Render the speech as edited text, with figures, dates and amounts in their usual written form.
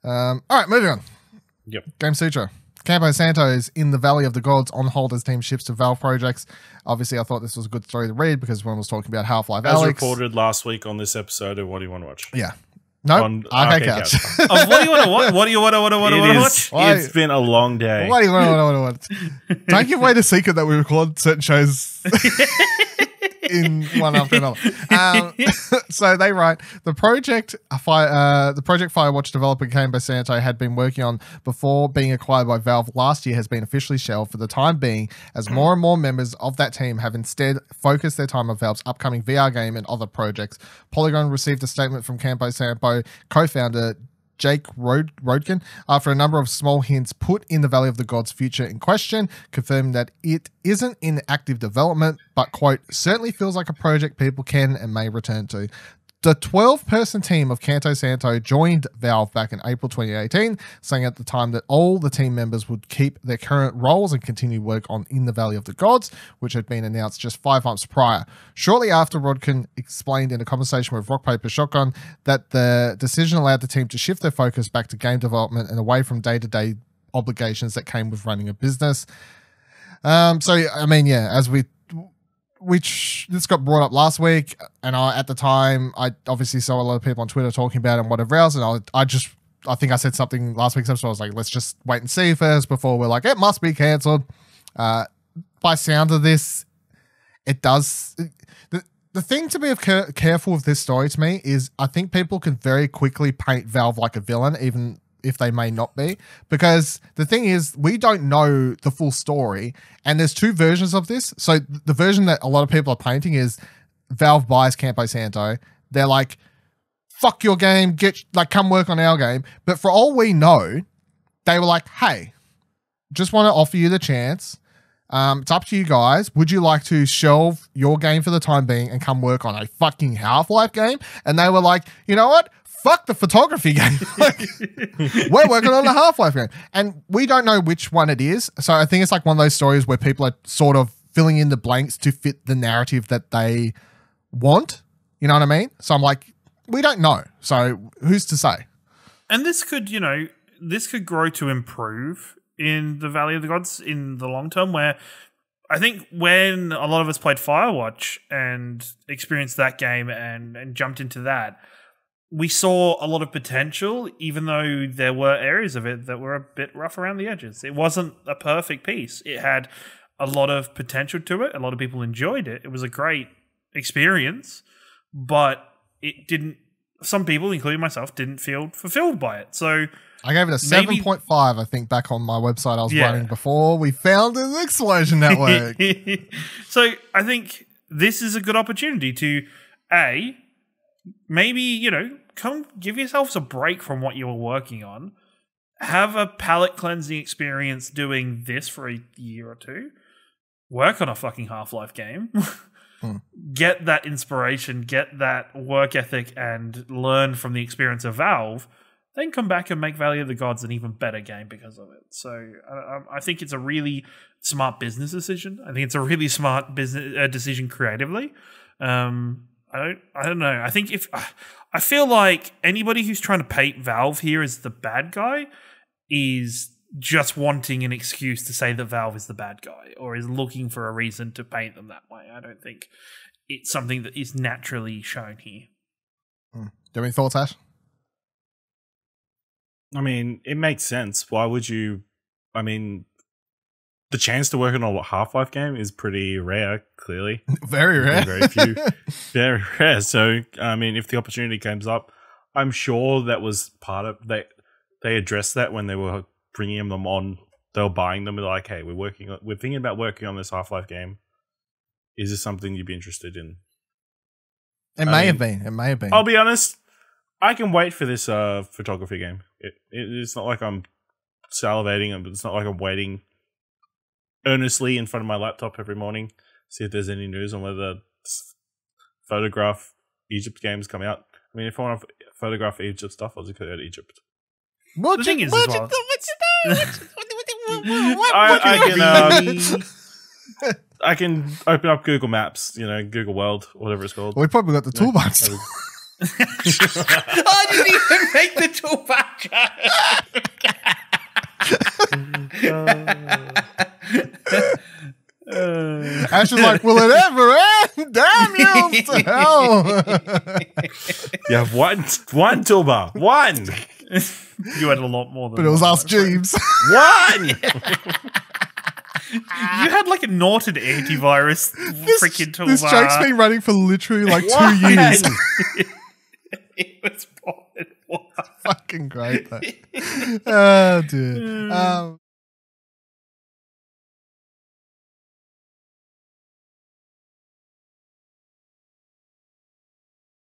All right, moving on. Yep. Game Sutra. Campo Santo is in the Valley of the Gods on hold as team shifts to Valve projects. Obviously, I thought this was a good story to read because everyone was talking about Half-Life Alyx. As reported last week on this episode of What Do You Want to Watch? Yeah. No, on Arcade Couch. What do you want to watch? What do you want to watch? It's been a long day. What do you want to watch? Don't give away the secret that we record certain shows in one after another. So they write, the project Firewatch developer Campo Santo had been working on before being acquired by Valve last year has been officially shelved for the time being, as more and more members of that team have instead focused their time on Valve's upcoming VR game and other projects. Polygon received a statement from Campo Santo co-founder Jake Rodkin, after a number of small hints put in the Valley of the Gods future in question, confirmed that it isn't in active development, but, quote, certainly feels like a project people can and may return to. The 12-person team of Campo Santo joined Valve back in April 2018, saying at the time that all the team members would keep their current roles and continue work on In the Valley of the Gods, which had been announced just 5 months prior. Shortly after, Rodkin explained in a conversation with Rock Paper Shotgun that the decision allowed the team to shift their focus back to game development and away from day-to-day obligations that came with running a business. This got brought up last week, and at the time, I obviously saw a lot of people on Twitter talking about it and whatever else, and I think I said something last week's episode. I was like, let's just wait and see first before we're like, it must be cancelled. By sound of this, it does. The thing to be careful with this story to me is I think people can very quickly paint Valve like a villain, even if they may not be, because the thing is, we don't know the full story, and there's 2 versions of this. So the version that a lot of people are painting is Valve buys Campo Santo. They're like, fuck your game, come work on our game. But for all we know, they were like, hey, just want to offer you the chance. It's up to you guys. Would you like to shelve your game for the time being and come work on a fucking Half-Life game? And they were like, you know what? Fuck the photography game. We're working on a Half-Life game. And we don't know which one it is. So I think it's like one of those stories where people are sort of filling in the blanks to fit the narrative that they want. You know what I mean? So I'm like, we don't know. So who's to say? And this could grow to improve in the Valley of the Gods in the long term, where I think when a lot of us played Firewatch and experienced that game and jumped into that, we saw a lot of potential, even though there were areas of it that were a bit rough around the edges. It wasn't a perfect piece. It had a lot of potential to it. A lot of people enjoyed it. It was a great experience, but it didn't. Some people, including myself, didn't feel fulfilled by it. So I gave it a 7.5, I think, back on my website I was running before we found an Explosion Network. So I think this is a good opportunity to, maybe, come give yourselves a break from what you were working on. Have a palate cleansing experience doing this for a year or 2. Work on a fucking Half-Life game. Get that inspiration, get that work ethic, and learn from the experience of Valve. Then come back and make Valley of the Gods an even better game because of it. So I think it's a really smart business decision. I think it's a really smart business decision creatively. I don't know. I feel like anybody who's trying to paint Valve here as the bad guy is just wanting an excuse to say that Valve is the bad guy, or is looking for a reason to paint them that way. I don't think it's something that is naturally shown here. Do you have any thoughts, Ash? I mean, it makes sense. Why would you? I mean, the chance to work on a Half-Life game is pretty rare, clearly. Very rare. Very few. Very rare. So, I mean, if the opportunity comes up, I'm sure that was part of they addressed that when they were bringing them on. They were buying them. They're like, hey, we're thinking about working on this Half-Life game. Is this something you'd be interested in? It may have been. I'll be honest. I can wait for this photography game. It's not like I'm salivating, but it's not like I'm waiting earnestly in front of my laptop every morning, see if there's any news on whether Photograph Egypt games come out. I mean, if I want to photograph Egypt stuff, I'll just go to Egypt. The thing is, I can open up Google Maps, Google World, whatever it's called. We probably got the toolbox. I didn't even make the toolbar joke. Ash is like, will it ever end? Damn you to hell. You have one toolbar. One. You had a lot more than But it was one, us, Jeeves. One. You had like a Norton antivirus freaking toolbar. This joke's been running for literally like 2 One. years. It was Fucking great, though. Oh, dear.